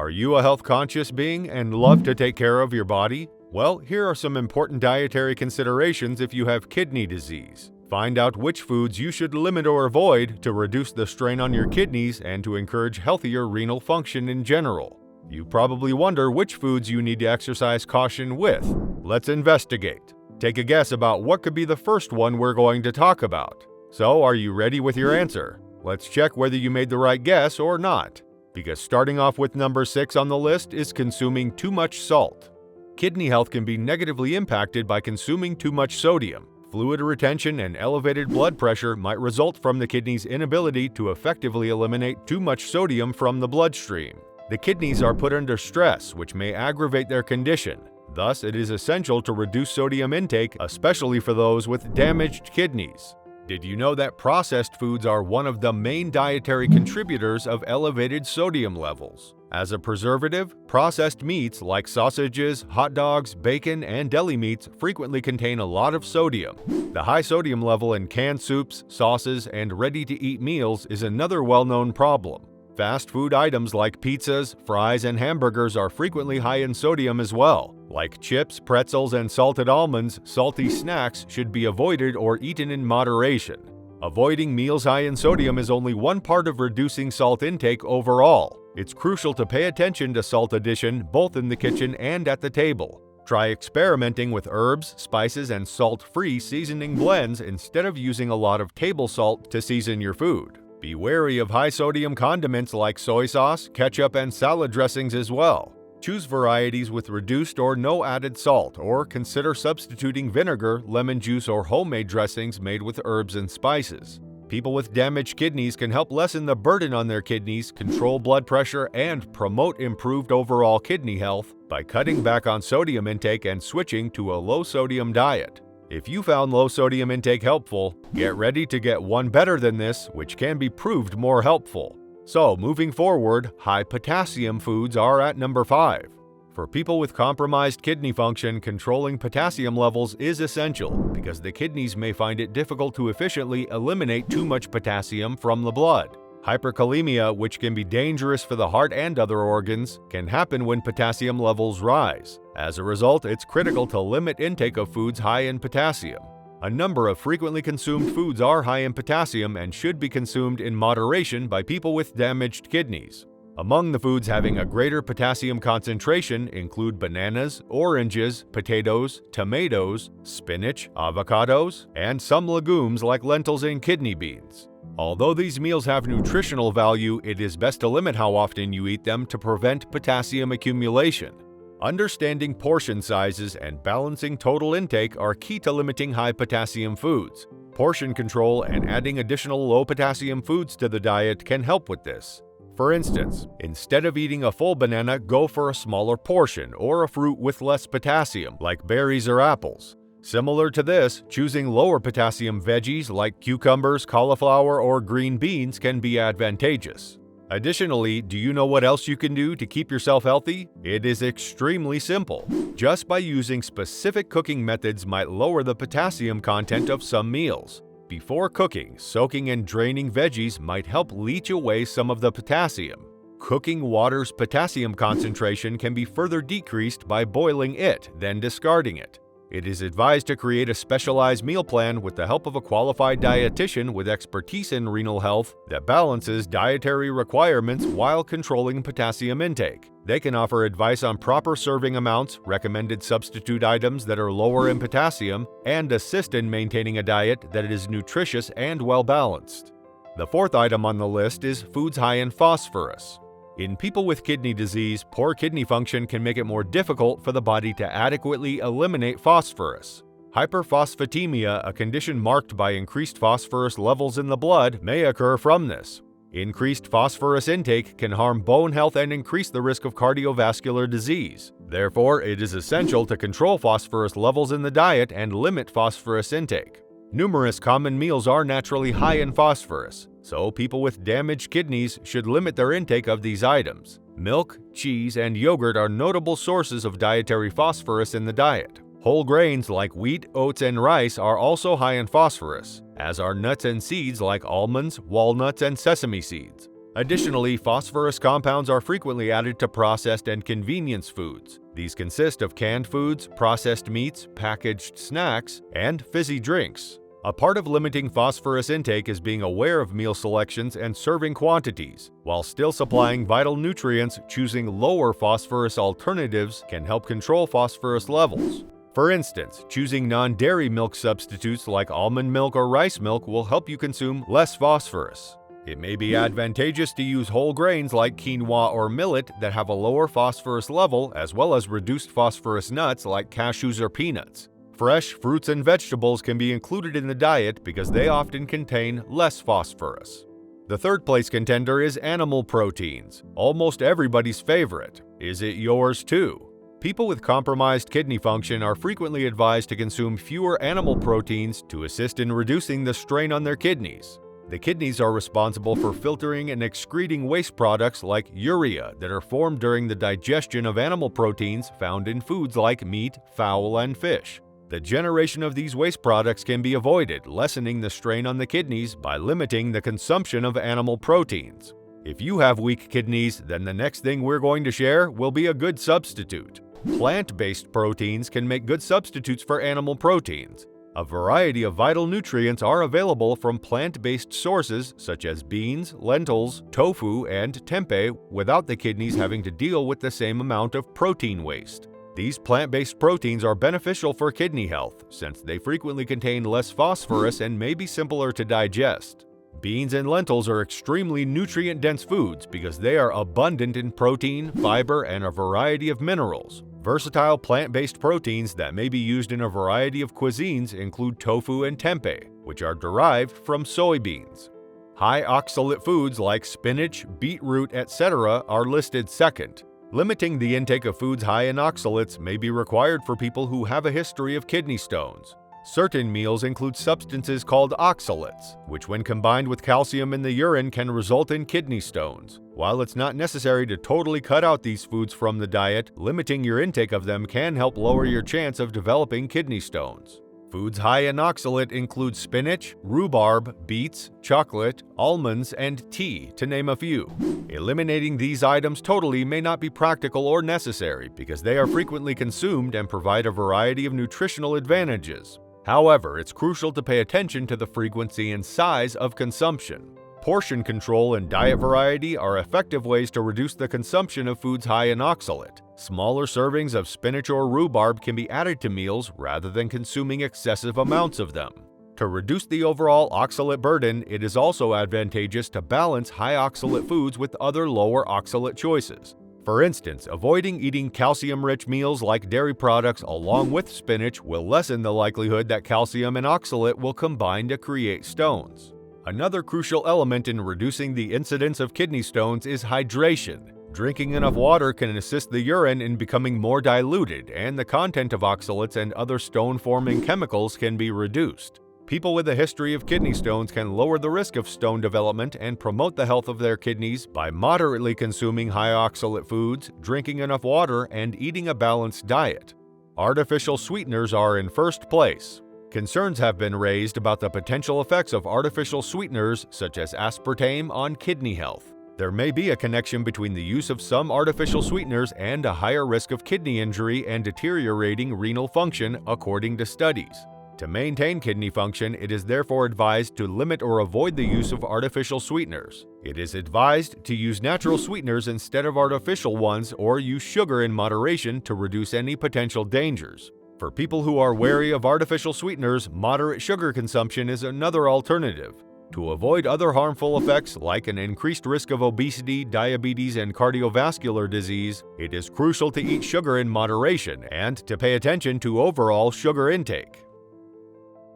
Are you a health-conscious being and love to take care of your body? Well, here are some important dietary considerations if you have kidney disease. Find out which foods you should limit or avoid to reduce the strain on your kidneys and to encourage healthier renal function in general. You probably wonder which foods you need to exercise caution with. Let's investigate. Take a guess about what could be the first one we're going to talk about. So, are you ready with your answer? Let's check whether you made the right guess or not. Because starting off with number 6 on the list is consuming too much salt. Kidney health can be negatively impacted by consuming too much sodium. Fluid retention and elevated blood pressure might result from the kidney's inability to effectively eliminate too much sodium from the bloodstream. The kidneys are put under stress, which may aggravate their condition. Thus, it is essential to reduce sodium intake, especially for those with damaged kidneys. Did you know that processed foods are one of the main dietary contributors of elevated sodium levels? As a preservative, processed meats like sausages, hot dogs, bacon, and deli meats frequently contain a lot of sodium. The high sodium level in canned soups, sauces, and ready-to-eat meals is another well-known problem. Fast food items like pizzas, fries, and hamburgers are frequently high in sodium as well. Like chips, pretzels, and salted almonds, salty snacks should be avoided or eaten in moderation. Avoiding meals high in sodium is only one part of reducing salt intake overall. It's crucial to pay attention to salt addition both in the kitchen and at the table. Try experimenting with herbs, spices, and salt-free seasoning blends instead of using a lot of table salt to season your food. Be wary of high-sodium condiments like soy sauce, ketchup, and salad dressings as well. Choose varieties with reduced or no added salt, or consider substituting vinegar, lemon juice, or homemade dressings made with herbs and spices. People with damaged kidneys can help lessen the burden on their kidneys, control blood pressure, and promote improved overall kidney health by cutting back on sodium intake and switching to a low-sodium diet. If you found low-sodium intake helpful, get ready to get one better than this, which can be proved more helpful. So, moving forward, high-potassium foods are at number 5. For people with compromised kidney function, controlling potassium levels is essential because the kidneys may find it difficult to efficiently eliminate too much potassium from the blood. Hyperkalemia, which can be dangerous for the heart and other organs, can happen when potassium levels rise. As a result, it's critical to limit intake of foods high in potassium. A number of frequently consumed foods are high in potassium and should be consumed in moderation by people with damaged kidneys. Among the foods having a greater potassium concentration include bananas, oranges, potatoes, tomatoes, spinach, avocados, and some legumes like lentils and kidney beans. Although these meals have nutritional value, it is best to limit how often you eat them to prevent potassium accumulation. Understanding portion sizes and balancing total intake are key to limiting high potassium foods. Portion control and adding additional low potassium foods to the diet can help with this. For instance, instead of eating a full banana, go for a smaller portion or a fruit with less potassium, like berries or apples. Similar to this, choosing lower potassium veggies like cucumbers, cauliflower, or green beans can be advantageous. Additionally, do you know what else you can do to keep yourself healthy? It is extremely simple. Just by using specific cooking methods might lower the potassium content of some meals. Before cooking, soaking and draining veggies might help leach away some of the potassium. Cooking water's potassium concentration can be further decreased by boiling it, then discarding it. It is advised to create a specialized meal plan with the help of a qualified dietitian with expertise in renal health that balances dietary requirements while controlling potassium intake. They can offer advice on proper serving amounts, recommended substitute items that are lower in potassium, and assist in maintaining a diet that is nutritious and well-balanced. The 4th item on the list is foods high in phosphorus. In people with kidney disease, poor kidney function can make it more difficult for the body to adequately eliminate phosphorus. Hyperphosphatemia, a condition marked by increased phosphorus levels in the blood, may occur from this. Increased phosphorus intake can harm bone health and increase the risk of cardiovascular disease. Therefore, it is essential to control phosphorus levels in the diet and limit phosphorus intake. Numerous common meals are naturally high in phosphorus, so people with damaged kidneys should limit their intake of these items. Milk, cheese, and yogurt are notable sources of dietary phosphorus in the diet. Whole grains like wheat, oats, and rice are also high in phosphorus, as are nuts and seeds like almonds, walnuts, and sesame seeds. Additionally, phosphorus compounds are frequently added to processed and convenience foods. These consist of canned foods, processed meats, packaged snacks, and fizzy drinks. A part of limiting phosphorus intake is being aware of meal selections and serving quantities. While still supplying vital nutrients, choosing lower phosphorus alternatives can help control phosphorus levels. For instance, choosing non-dairy milk substitutes like almond milk or rice milk will help you consume less phosphorus. It may be advantageous to use whole grains like quinoa or millet that have a lower phosphorus level, as well as reduced phosphorus nuts like cashews or peanuts. Fresh fruits and vegetables can be included in the diet because they often contain less phosphorus. The third place contender is animal proteins, almost everybody's favorite. Is it yours too? People with compromised kidney function are frequently advised to consume fewer animal proteins to assist in reducing the strain on their kidneys. The kidneys are responsible for filtering and excreting waste products like urea that are formed during the digestion of animal proteins found in foods like meat, fowl, and fish. The generation of these waste products can be avoided, lessening the strain on the kidneys by limiting the consumption of animal proteins. If you have weak kidneys, then the next thing we're going to share will be a good substitute. Plant-based proteins can make good substitutes for animal proteins. A variety of vital nutrients are available from plant-based sources such as beans, lentils, tofu, and tempeh without the kidneys having to deal with the same amount of protein waste. These plant-based proteins are beneficial for kidney health since they frequently contain less phosphorus and may be simpler to digest. Beans and lentils are extremely nutrient-dense foods because they are abundant in protein, fiber, and a variety of minerals. Versatile plant-based proteins that may be used in a variety of cuisines include tofu and tempeh, which are derived from soybeans. High oxalate foods like spinach, beetroot, etc. are listed second. Limiting the intake of foods high in oxalates may be required for people who have a history of kidney stones. Certain meals include substances called oxalates, which when combined with calcium in the urine can result in kidney stones. While it's not necessary to totally cut out these foods from the diet, limiting your intake of them can help lower your chance of developing kidney stones. Foods high in oxalate include spinach, rhubarb, beets, chocolate, almonds, and tea, to name a few. Eliminating these items totally may not be practical or necessary because they are frequently consumed and provide a variety of nutritional advantages. However, it's crucial to pay attention to the frequency and size of consumption. Portion control and diet variety are effective ways to reduce the consumption of foods high in oxalate. Smaller servings of spinach or rhubarb can be added to meals rather than consuming excessive amounts of them. To reduce the overall oxalate burden, it is also advantageous to balance high oxalate foods with other lower oxalate choices. For instance, avoiding eating calcium-rich meals like dairy products along with spinach will lessen the likelihood that calcium and oxalate will combine to create stones. Another crucial element in reducing the incidence of kidney stones is hydration. Drinking enough water can assist the urine in becoming more diluted, and the content of oxalates and other stone-forming chemicals can be reduced. People with a history of kidney stones can lower the risk of stone development and promote the health of their kidneys by moderately consuming high oxalate foods, drinking enough water, and eating a balanced diet. Artificial sweeteners are in first place. Concerns have been raised about the potential effects of artificial sweeteners such as aspartame on kidney health. There may be a connection between the use of some artificial sweeteners and a higher risk of kidney injury and deteriorating renal function, according to studies. To maintain kidney function, it is therefore advised to limit or avoid the use of artificial sweeteners. It is advised to use natural sweeteners instead of artificial ones or use sugar in moderation to reduce any potential dangers. For people who are wary of artificial sweeteners, moderate sugar consumption is another alternative. To avoid other harmful effects like an increased risk of obesity, diabetes, and cardiovascular disease, it is crucial to eat sugar in moderation and to pay attention to overall sugar intake.